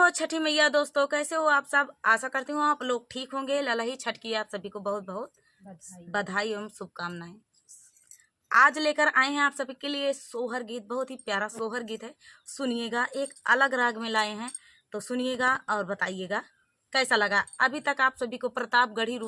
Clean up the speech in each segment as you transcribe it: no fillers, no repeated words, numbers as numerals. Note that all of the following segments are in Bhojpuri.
हेलो छठी मैया दोस्तों, कैसे हो आप सब। आशा करती हूँ आप लोग ठीक होंगे। ललही छठ की आप सभी को बहुत बहुत बधाई एवं शुभकामनाएं। आज लेकर आए हैं आप सभी के लिए सोहर गीत। बहुत ही प्यारा सोहर गीत है, सुनिएगा। एक अलग राग में लाए हैं, तो सुनिएगा और बताइएगा कैसा लगा। अभी तक आप सभी को प्रतापगढ़ी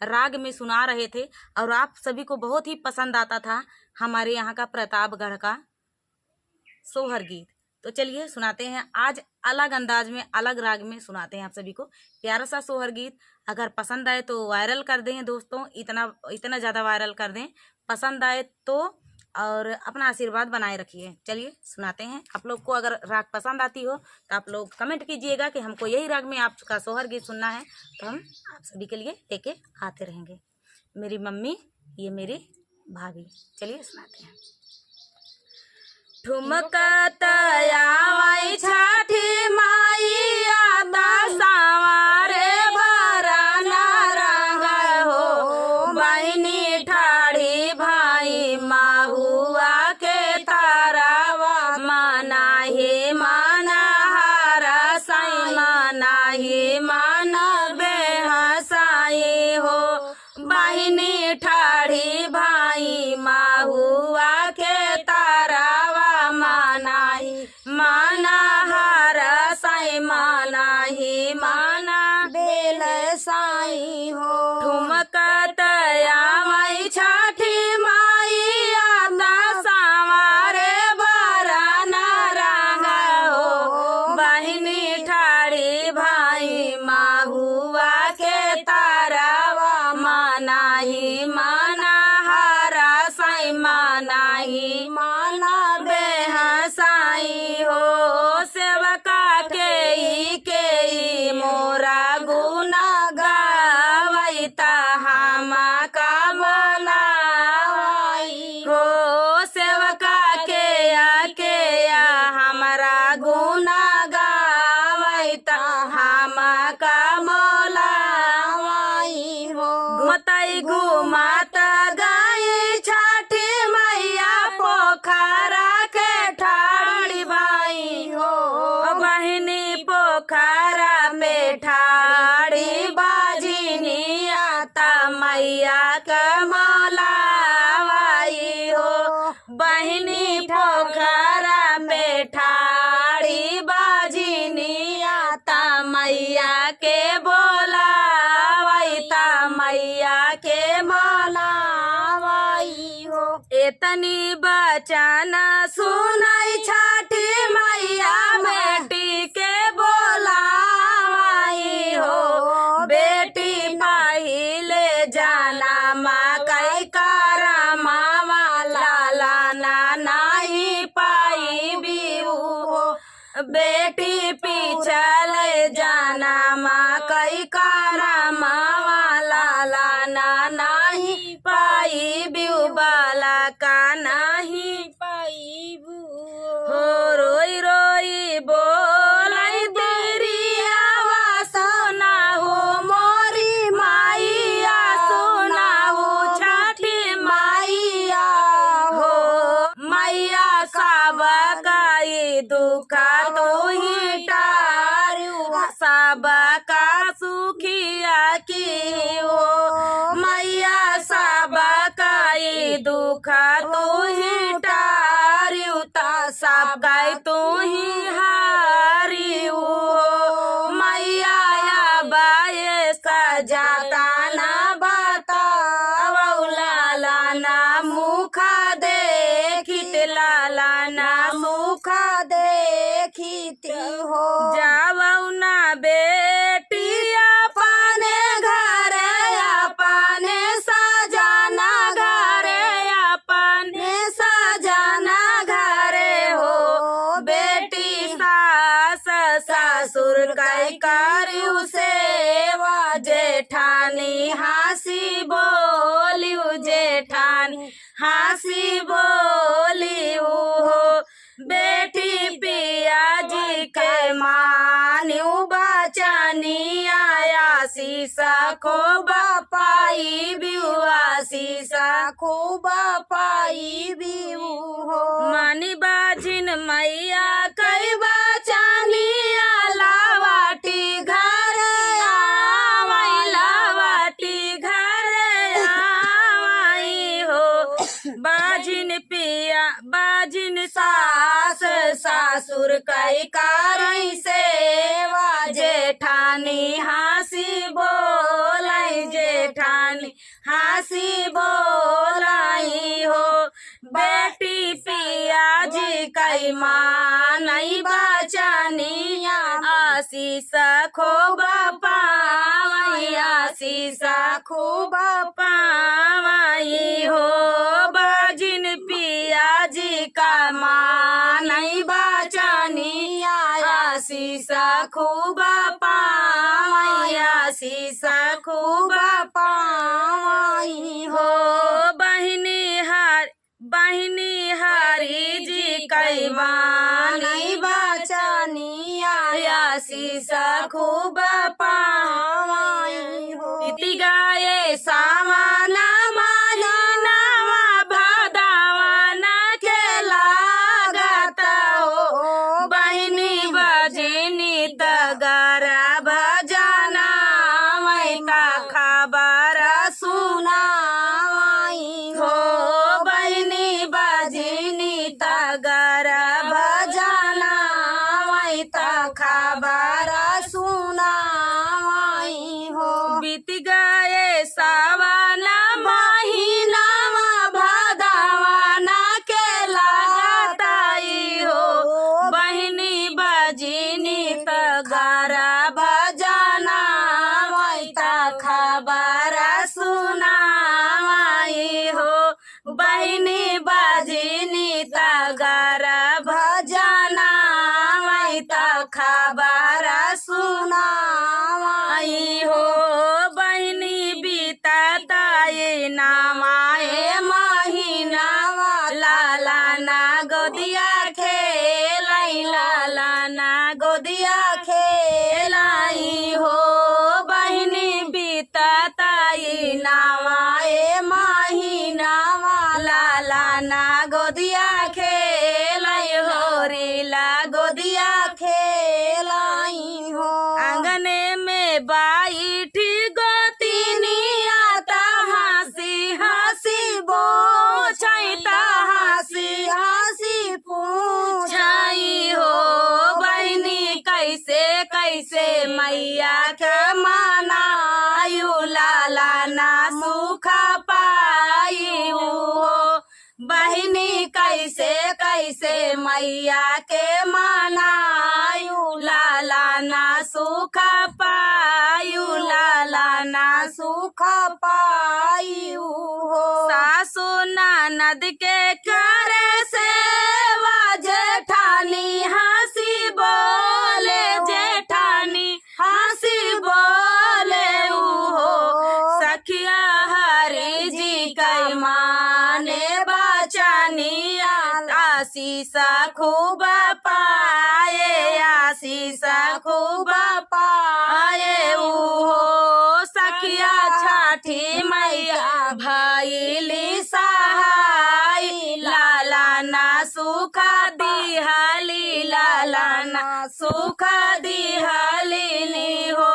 राग में सुना रहे थे और आप सभी को बहुत ही पसंद आता था हमारे यहाँ का प्रतापगढ़ का सोहर गीत। तो चलिए सुनाते हैं आज अलग अंदाज में, अलग राग में सुनाते हैं आप सभी को प्यारा सा सोहर गीत। अगर पसंद आए तो वायरल कर दें दोस्तों, इतना ज़्यादा वायरल कर दें पसंद आए तो, और अपना आशीर्वाद बनाए रखिए। चलिए सुनाते हैं। आप लोग को अगर राग पसंद आती हो तो आप लोग कमेंट कीजिएगा कि हमको यही राग में आपका सोहर गीत सुनना है, तो हम आप सभी के लिए लेके आते रहेंगे। मेरी मम्मी, ये मेरी भाभी। चलिए सुनाते हैं। ठुमकतयावै छठी माईया दसावारे भरना रंग हो, बहिनी ठाड़ी भाई माहुआ के तारावा मनाही मना हरसाई मनाही मन बेहसाई हो, बहिनी ठाड़ी भाई माहुआ के माना हरसाई मनाही माना बेल साई हो। ठुमकतयावै छठी माईया दसावारे भरना रंग हो, बहिनी ठाड़ी भाई माहुआ के तारावा मनाही मना हरसाई मनाही माना बेहसाई हो। सेवका के मोरा गुना गावैता हम का बोलावाई हो, सेवका के हमारा गुना गावैता हम का बोलावाई हो। घुमतई घुमत गई छठी मैया पोखरा के ठाड़ी भाई हो, बहिनी पोखरा पे ठाड़ी बाजिनी आता मैया के मौलावाई हो, बहिनी पोखरा पे ठाड़ी बाजिनी आता मैया के बोलावैता मैया के मौलावाई हो। एतनी बचन सुनाई छठी मैया बेटी के बोलावाई हो, बेटी पहिले जाना मकई करमावा लाला नाही पाई बिऊ हो, बेटी पिछल जाना मकई करमावा लाला नाही पाई बिऊ बाला का नाही पाई बू हो। रोई रोई बोलाई देरिया सोना हो, मोरी माईया सोना हो, छठी माईया हो, मैया सब काई दुखा तो ही टारू, सब का सुखिया की हो, मैया सब काई दुखा तो ही टारू, सब गाय तो ही हारी हो, मैया बाये सजाता ना बताओ, लाला ना मुखा देखित लाला ना मुखा देखित हो। जावौ ना बेटी अपने घरे, अपने सजाना घरे, अपने सजाना घरे हो, बेटी सास ससुर कई करू सेवा, जेठानी हंसी बोलियो जेठानी हंसी बोलियो हो, बेटी पिया जी के मान्यू बचनी आया शीशा को बापाई बिऊ, शीशा को बापाई बिऊ हो। मानी बाजिन मैया कई बचा सासुर कई कारई सेवा, जेठानी हंसी बोलाई, जेठानी हंसी बोलाई हो। बेटी पिया जी कई मानई बचनिया, आशीष खूब पावई, आशीष खूब पावई हो। बाजिन पिया जी का मानई बचनिया, आशीष खूब पावई, आशीष खूब पावई हो। बहिनी हरी जी कई मानई बचनिया, आशीष खूब पावई हो। गीत गाए सावना महीनावा, भादवन के लागत हो। बहिनी बजनी तगरा भजना, मैका खबर सुनाई हो। बहिनी बजनी तगरा भजना, मैका खबर सुनाई हो। बीत गए सावन महीनावा, भादवन के लागताई हो। बहिनी बजनी तगरा भजना, मैका खबर सुनाई हो। बहिनी बजनी तगरा भजना, मैका खबर सुनाई हो। बहिनी बीतताई नामाए महीनावा, लाला ना गोदिया खेलाई, लाला ना गोदिया खेलाई हो। बहिनी बीतताई नामाए महीनावा, लाला ना गोदिया खेलाई हो, रीला गोदिया खेलाई हो। आंगने में बैठी गोतिनिया, ता हंसी हंसी बोछई, ता हंसी हंसी पूछई हो। बहिनी कैसे कैसे मैया के मनायु, लाला ना सुख पाई हो। बहिनी कैसे कैसे मैया के मनायु, लाला ना सुख पायु, लाला ना सुख पायु हो। सासु ननद के करे सेवा, जेठानी हंसी बोले, जेठानी हंसी बोले हो। सखिया हरी जी कई माने बचनिया, आशीष खूब पाए, आशीष खूब पाए हो। सखिया छठी मैया भइली सहाय, लाला ना सुख दिहली, लाला ना सुख दिहली हो।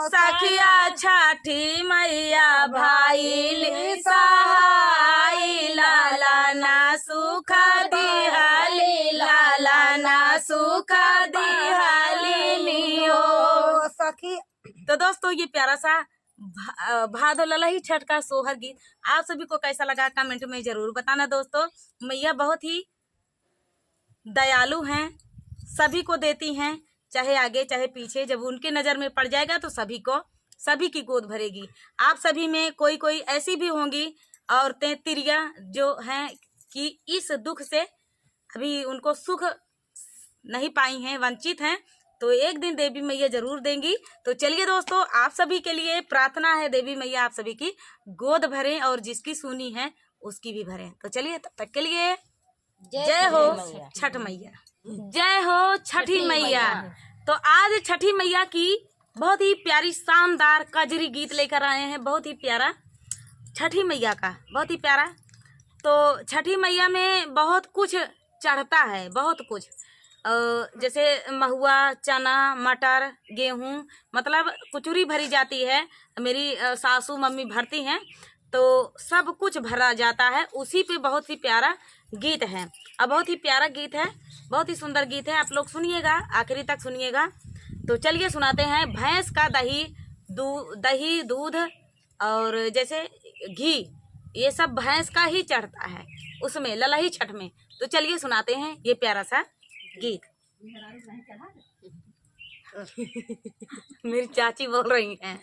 सखिया छठी मैया भइली सहाय, लाला ना सुख दिहली, लाला ना सुख दिहली हो। सखी तो दोस्तों ये प्यारा सा भादो ललही छठ का सोहर गीत आप सभी को कैसा लगा कमेंट में जरूर बताना। दोस्तों मैया बहुत ही दयालु हैं, सभी को देती हैं, चाहे आगे चाहे पीछे। जब उनके नज़र में पड़ जाएगा तो सभी की गोद भरेगी। आप सभी में कोई कोई ऐसी भी होंगी औरतें तिरिया जो हैं कि इस दुख से अभी उनको सुख नहीं पाई हैं, वंचित हैं, तो एक दिन देवी मैया जरूर देंगी। तो चलिए दोस्तों, आप सभी के लिए प्रार्थना है, देवी मैया आप सभी की गोद भरें और जिसकी सुनी है उसकी भी भरें। तो चलिए तब तक के लिए जय हो छठ मैया, जय हो छठी मैया। तो आज छठी मैया की बहुत ही प्यारी शानदार कजरी गीत लेकर आए हैं, बहुत ही प्यारा छठी मैया का, बहुत ही प्यारा। तो छठी मैया में बहुत कुछ चढ़ता है, बहुत कुछ, जैसे महुआ, चना, मटर, गेहूँ, मतलब कुचुरी भरी जाती है। मेरी सासू मम्मी भरती हैं। तो सब कुछ भरा जाता है। उसी पे बहुत ही प्यारा गीत है और बहुत ही प्यारा गीत है, बहुत ही सुंदर गीत है। आप लोग सुनिएगा, आखिरी तक सुनिएगा। तो चलिए सुनाते हैं। भैंस का दही दूध और जैसे घी, ये सब भैंस का ही चढ़ता है उसमें ललही छठ में। तो चलिए सुनाते हैं ये प्यारा सा गीत। मेरी चाची बोल रही हैं।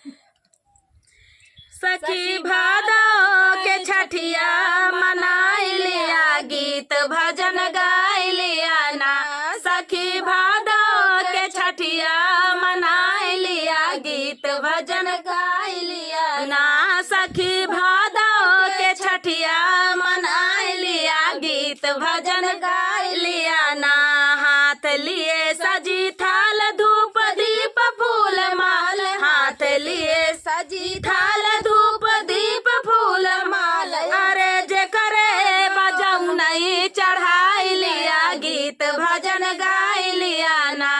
सखी भादो के छठिया मनाई लिया, गीत भजन गाय लिया ना। सखी भादो के छठिया मनाई लिया, गीत भजन गाय लिया ना। सखी भादो के छठिया मनाई लिया, गीत भजन गाय लिया ना। हाथ लिए सजी थाल धूप दीप फूल माल, हाथ लिए सजी थाल धूप दीप फूल माल। अरे जे करे बजाऊ नहीं चढ़ाई लिया, गीत भजन गाय लिया ना।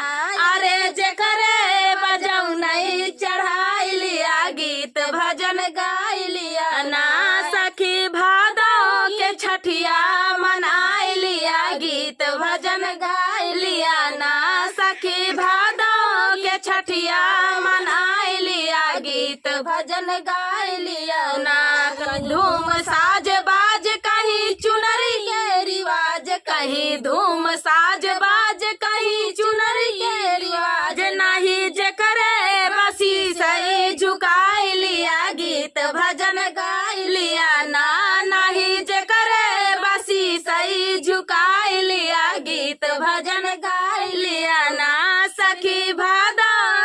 अरे जे करे बजाऊ नहीं चढ़ाई लिया, गीत भजन गाय लिया ना। सखी भादो के छठिया मनाई लिया, गीत भजन गाय लिया ना। सखी भादो के छठिया मनाई लिया, गीत भजन गाय लिया ना। धूम साज बाज कहीं चुनरी के रिवाज, कहीं धूम साज बाज कहीं चुनरी के रिवाज। नहीं जे करे बसी सही झुकाई लिया, गीत भजन गाय लिया ना। नहीं जे करे बसी सही झुकाई लिया, गीत भजन गाय लिया ना। सखी भादो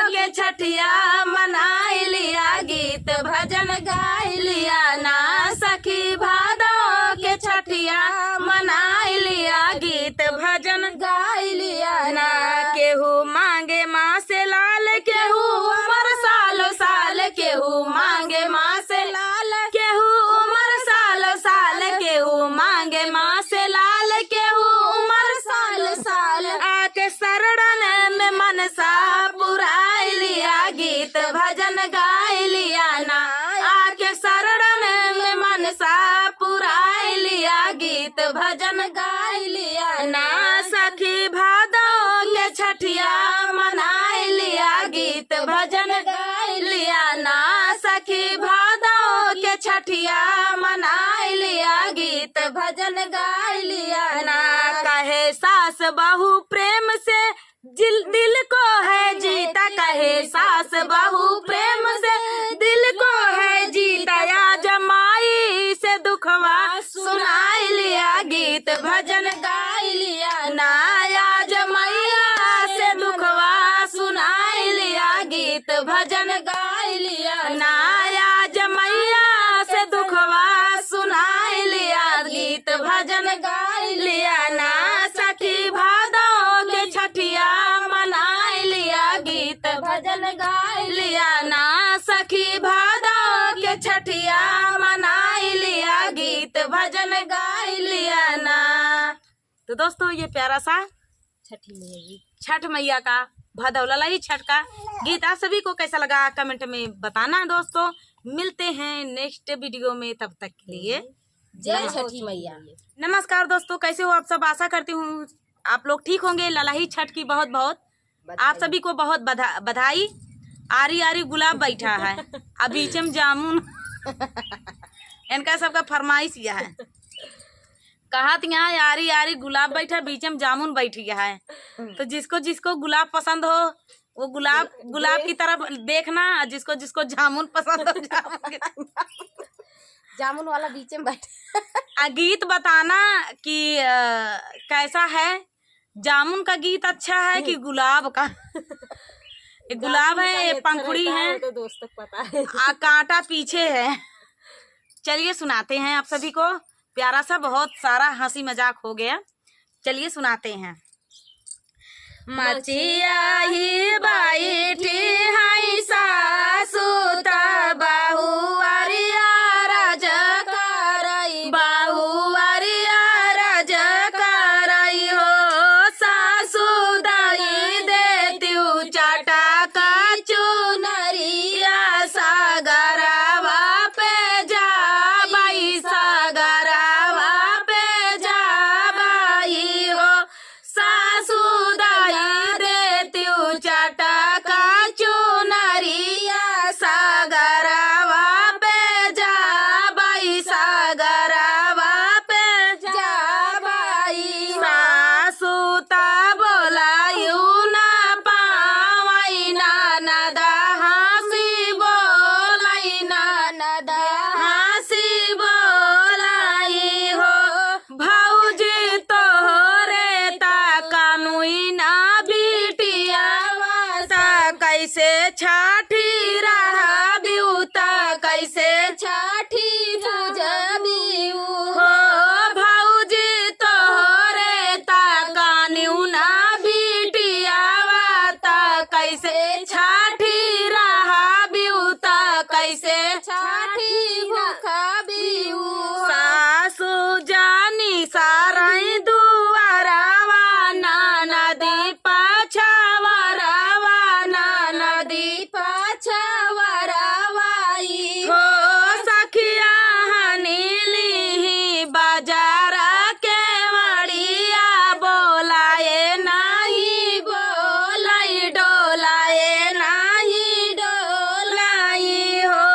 के छठिया मनाई लिया, गीत भजन गाय लिया ना। सखी भादो के छठिया मनाई लिया, गीत भजन गाय लिया ना। केहू मांगे माँ से लाल, केहू उमर सालो साल, केहू मांगे माँ से लाल, केहू उमर सालो साल, केहू मांगे माँ से लाल, केहू उमर सालो साल। आके शरणन में मनसा पुराई लिया, गीत भजन गाय लिया ना। आके शरणन में मनसा पुराई लिया, गीत भजन गाय लिया ना। सखी भादो के छठिया मनाई लिया, गीत भजन गाय लिया ना। सखी भादो के छठिया मनाई लिया, गीत भजन गाय लिया ना। कहे सास बहू प्रेम से दिल को है जीता, कहे सास बहू प्रेम से दिल को है जीता। या जमाई से दुखवा सुनाई लिया, गीत भजन गाय लिया ना। या जमैया से दुखवा सुनाई लिया, गीत भजन गाय लिया ना। या जमैया से दुखवा सुनाई लिया, गीत भजन गाय लिया ना। सखी भादो के छठिया मनाई लिया, गीत भजन गाय लिया ना। सखी भादो के छठिया मनाई लिया, गीत भजन गाय लिया ना। तो दोस्तों ये प्यारा सा छठ मैया का भदौला ही छठ का गीत आप सभी को कैसा लगा कमेंट में बताना। दोस्तों मिलते हैं नेक्स्ट वीडियो में, तब तक के लिए जय छठी मैया। नमस्कार दोस्तों, कैसे हो आप सब? आशा करती हूँ आप लोग ठीक होंगे। ललाही छठ की बहुत बहुत आप सभी को बहुत बधाई। आरी आरी गुलाब बैठा है, अब बीचम जामुन इनका सबका फरमाइश यह है। कहा यहाँ आरी आरी गुलाब बैठा, बीचम जामुन बैठी है। तो जिसको जिसको गुलाब पसंद हो वो गुलाब की तरफ देखना, जिसको जिसको जामुन पसंद हो जामुन वाला बीच में बैठे। गीत बताना कि कैसा है, जामुन का गीत अच्छा है कि गुलाब का? ये गुलाब है, ये पंखुड़ी है, तो दोस्तों पता है कांटा पीछे है। चलिए सुनाते हैं आप सभी को प्यारा सा, बहुत सारा हंसी मजाक हो गया। चलिए सुनाते हैं। मचिया ही बैठी है सासु बाहू अरिया राज करई, बाहू अरिया राज करई हो। सासु दई देती चाटा का चुनरिया, सागरवा पे जा कैसे छठी रहा बिउता कैसे छठी पूजा बिऊ हो भौजी तोहरे ताकानिउ ना बिटियावा ता कैसे छठी रहा बिउता कैसे छठी भूखा बिऊ सासू जानी साराई दुआरावा नदी पछवारावा नदी पछवारावाई हो सखिया हनीली बाजारा के मड़िया बोलाए नहीं बोलाई डोलाए नहीं डोलाई हो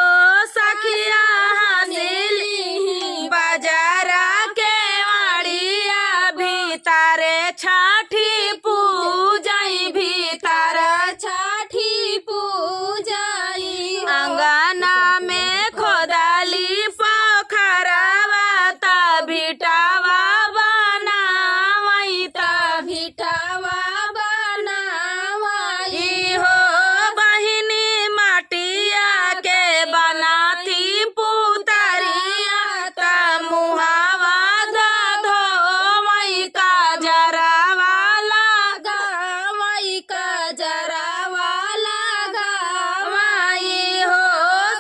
सखिया हनीली बाजारा के मड़िया भीतरे छठी पूजाई भीतर छठी पूजाई अंगना में खोदाली पोखरवा ता भिटावा बनावई ता भिटावा बनावाई ई हो बहिनी माटिया के बनाती पुतरिया ता मुहावा दा धोवई का जरावा गावाई का जरावा लगावई हो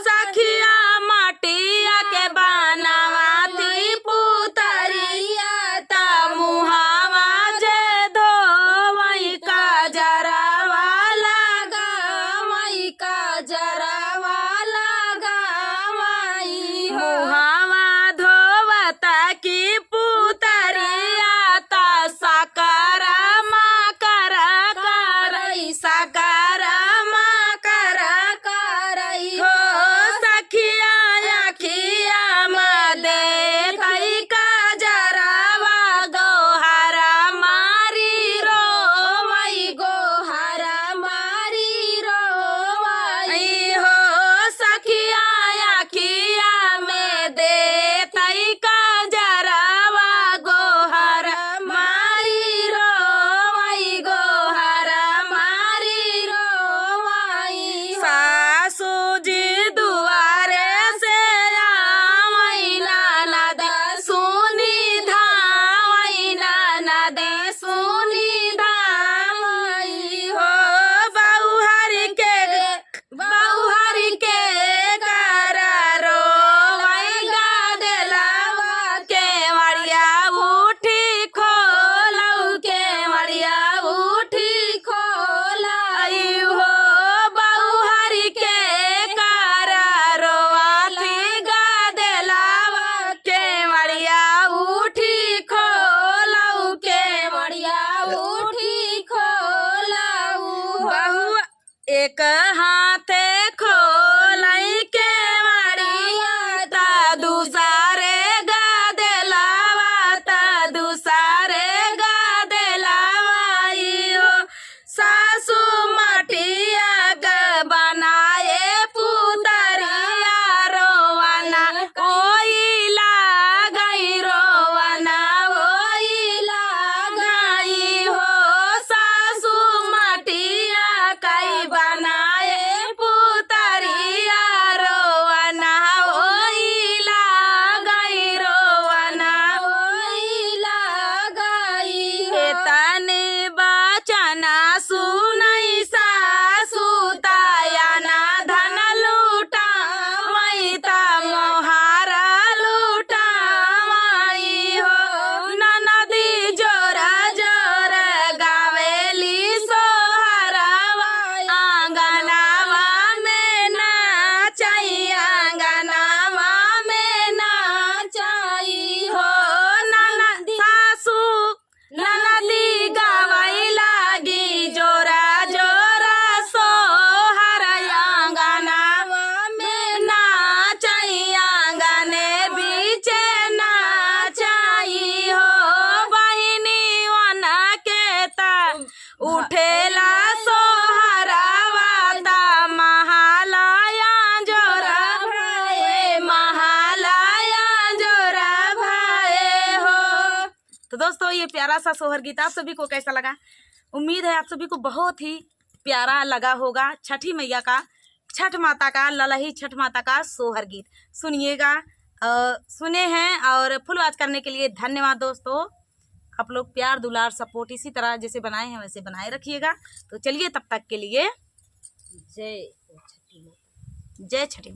सखिया माटिया के बनावती पुतरिया ता मुहावा जे धोवई का जरावा लगावाई का जरावा लगावाई हो मुहावा धोवता की पुतरिया ता साकारा मा करा करई साकारा मा करा करई हो सखिया अखिया मदे थई का जरावा गोहरा मारी रोवई गोहरा मारी रोवाई आई हो सखिया अखिया में दे थई का जरावा गोहरा मारी रोवई गोहरा मारी रोवाई सासू जी दुआरे से आवई ननद सुनी धावई ननद सुनी धावई हो बहुहर के कर रोवई गादलावा के मड़िया उठी खोलऊ के मड़िया उठी खोलाई हो बहुहर के कर रोवाती गादलावा के मड़िया उठी खोलऊ के मड़िया उठी खोलाऊ बहु एक हाथे खोलई के मड़िया ता दूसरे गादलावा ता दूसरे गादलावाई हो सासू मटिया ग बनाए पुतरिया रोवना ओई लागई रोवना ओई लागई हो सासू मटिया कई बनाए पुतरिया रोवना ओई लागई रोवना ओई लगाई हो तने बचना सुनई सासू ताया ना धन लूटा वही ता मोहारा लूटा वही हो ननदी जोरा जोर गावेली सोहरावा आंगनावा में नाचई आंगनावा में नाचई हो ननद सासू ननदी गावई लागी जोरा जोरा सोहर आंगनावा में नाचई आंगने बीचे नाचई हो बहिनी वना के ता उठेला सोहरावा ता महालया जोरा भाए महालया जोरा भाए हो। तो दोस्तों ये प्यारा सा सोहर गीत आप सभी को कैसा लगा? उम्मीद है आप सभी को बहुत ही प्यारा लगा होगा। छठी मैया का, छठ माता का, ललही छठ माता का सोहर गीत सुनिएगा। सुने हैं और फुल वॉच करने के लिए धन्यवाद दोस्तों। आप लोग प्यार दुलार सपोर्ट इसी तरह जैसे बनाए हैं वैसे बनाए रखिएगा। तो चलिए तब तक के लिए जय छठी माता। जय छठी माता।